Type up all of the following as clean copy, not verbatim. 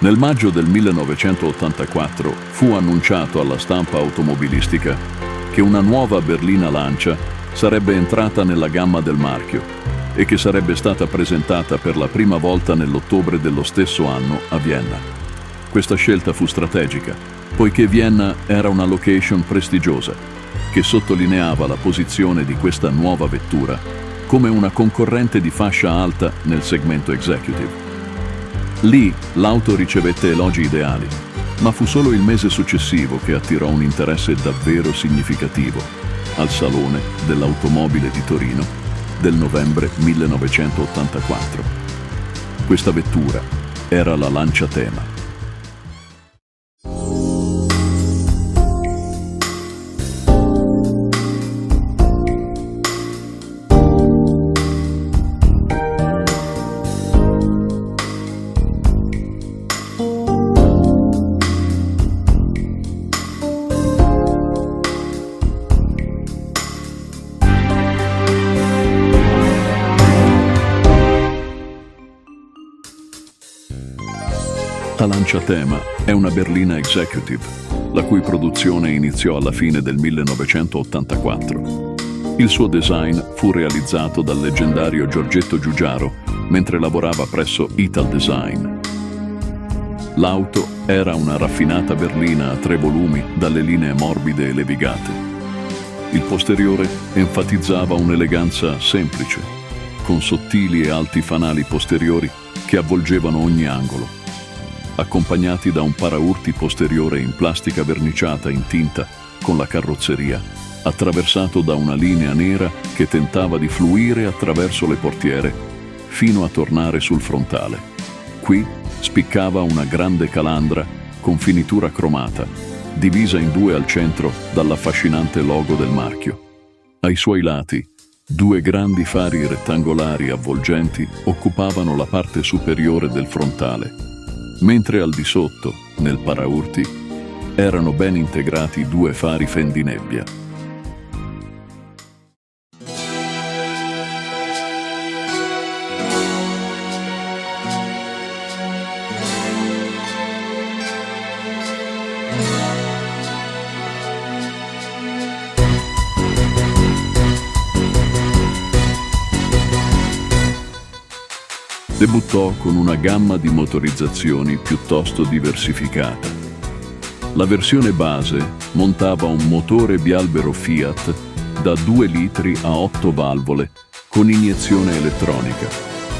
Nel maggio del 1984 fu annunciato alla stampa automobilistica che una nuova berlina Lancia sarebbe entrata nella gamma del marchio e che sarebbe stata presentata per la prima volta nell'ottobre dello stesso anno a Vienna. Questa scelta fu strategica, poiché Vienna era una location prestigiosa, che sottolineava la posizione di questa nuova vettura come una concorrente di fascia alta nel segmento executive. Lì l'auto ricevette elogi ideali, ma fu solo il mese successivo che attirò un interesse davvero significativo al Salone dell'Automobile di Torino del novembre 1984. Questa vettura era la Lancia Thema. La Lancia Thema è una berlina executive, la cui produzione iniziò alla fine del 1984. Il suo design fu realizzato dal leggendario Giorgetto Giugiaro mentre lavorava presso Italdesign. L'auto era una raffinata berlina a 3 volumi dalle linee morbide e levigate. Il posteriore enfatizzava un'eleganza semplice, con sottili e alti fanali posteriori che avvolgevano ogni angolo, accompagnati da un paraurti posteriore in plastica verniciata in tinta con la carrozzeria, attraversato da una linea nera che tentava di fluire attraverso le portiere fino a tornare sul frontale. Qui spiccava una grande calandra con finitura cromata, divisa in 2 al centro dall'affascinante logo del marchio. Ai suoi lati, 2 grandi fari rettangolari avvolgenti occupavano la parte superiore del frontale, mentre al di sotto, nel paraurti, erano ben integrati 2 fari fendinebbia. Debuttò con una gamma di motorizzazioni piuttosto diversificata. La versione base montava un motore bialbero Fiat da 2 litri a 8 valvole con iniezione elettronica,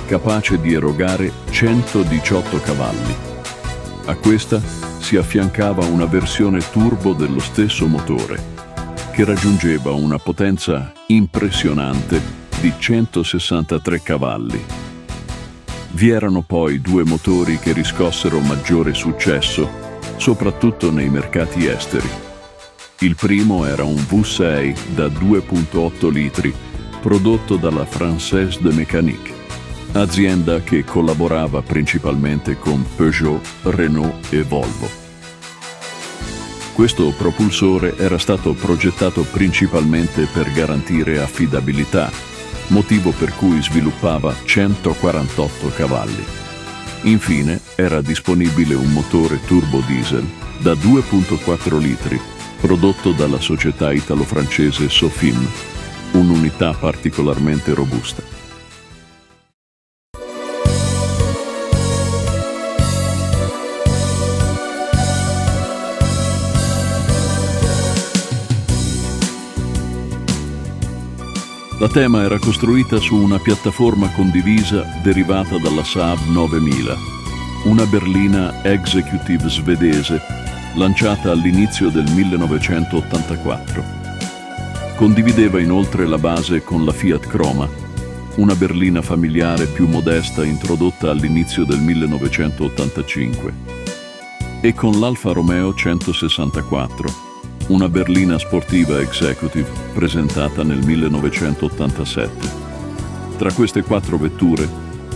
capace di erogare 118 cavalli. A questa si affiancava una versione turbo dello stesso motore, che raggiungeva una potenza impressionante di 163 cavalli. Vi erano poi 2 motori che riscossero maggiore successo, soprattutto nei mercati esteri. Il primo era un V6 da 2,8 litri, prodotto dalla Française de Mécanique, azienda che collaborava principalmente con Peugeot, Renault e Volvo. Questo propulsore era stato progettato principalmente per garantire affidabilità, motivo per cui sviluppava 148 cavalli. Infine era disponibile un motore turbo diesel da 2,4 litri, prodotto dalla società italo-francese Sofim, un'unità particolarmente robusta. La Thema era costruita su una piattaforma condivisa derivata dalla Saab 9000, una berlina executive svedese lanciata all'inizio del 1984. Condivideva inoltre la base con la Fiat Croma, una berlina familiare più modesta introdotta all'inizio del 1985, e con l'Alfa Romeo 164, una berlina sportiva executive presentata nel 1987. Tra queste 4 vetture,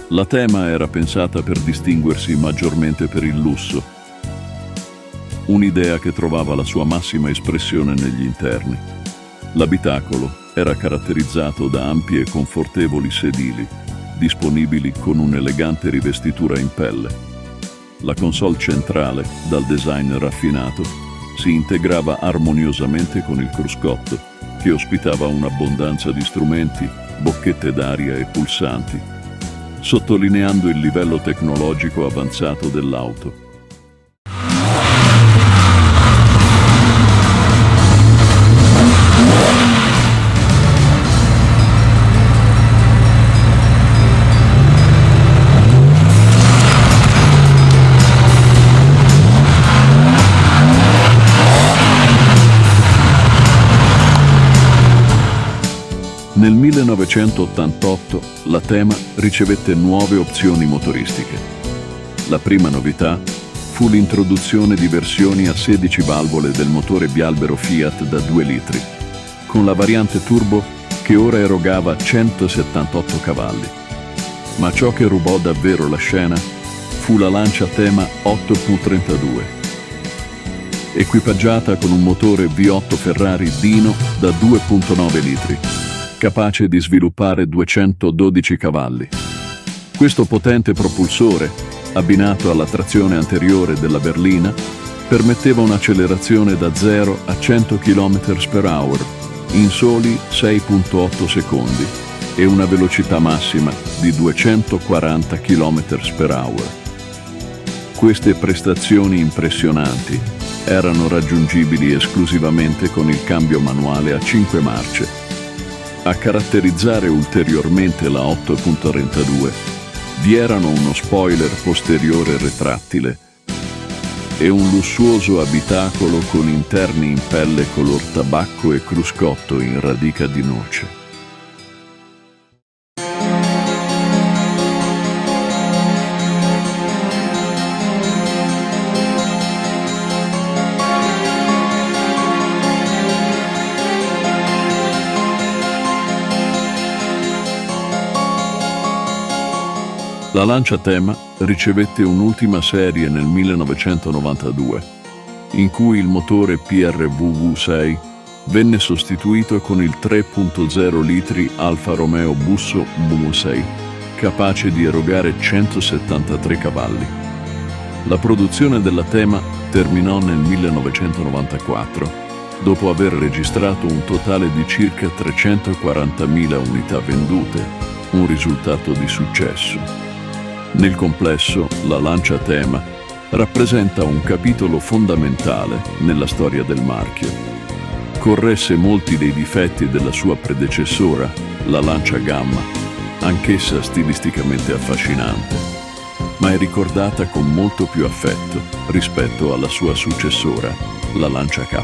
la Thema era pensata per distinguersi maggiormente per il lusso, un'idea che trovava la sua massima espressione negli interni. L'abitacolo era caratterizzato da ampie e confortevoli sedili, disponibili con un'elegante rivestitura in pelle. La console centrale, dal design raffinato, si integrava armoniosamente con il cruscotto, che ospitava un'abbondanza di strumenti, bocchette d'aria e pulsanti, sottolineando il livello tecnologico avanzato dell'auto. Nel 1988 la Thema ricevette nuove opzioni motoristiche. La prima novità fu l'introduzione di versioni a 16 valvole del motore bialbero Fiat da 2 litri, con la variante turbo che ora erogava 178 cavalli. Ma ciò che rubò davvero la scena fu la Lancia Thema 8.32, equipaggiata con un motore V8 Ferrari Dino da 2.9 litri, capace di sviluppare 212 cavalli. Questo potente propulsore, abbinato alla trazione anteriore della berlina, permetteva un'accelerazione da 0 a 100 km/h in soli 6.8 secondi e una velocità massima di 240 km/h. Queste prestazioni impressionanti erano raggiungibili esclusivamente con il cambio manuale a 5 marce. A caratterizzare ulteriormente la 8.32 vi erano uno spoiler posteriore retrattile e un lussuoso abitacolo con interni in pelle color tabacco e cruscotto in radica di noce. La Lancia Thema ricevette un'ultima serie nel 1992, in cui il motore PRV V6 venne sostituito con il 3.0 litri Alfa Romeo Busso V6, capace di erogare 173 cavalli. La produzione della Thema terminò nel 1994, dopo aver registrato un totale di circa 340.000 unità vendute, un risultato di successo. Nel complesso, la Lancia Thema rappresenta un capitolo fondamentale nella storia del marchio. Corresse molti dei difetti della sua predecessora, la Lancia Gamma, anch'essa stilisticamente affascinante, ma è ricordata con molto più affetto rispetto alla sua successora, la Lancia K.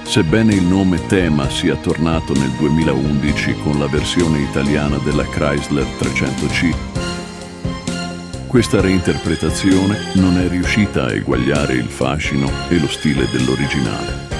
Sebbene il nome Thema sia tornato nel 2011 con la versione italiana della Chrysler 300C, questa reinterpretazione non è riuscita a eguagliare il fascino e lo stile dell'originale.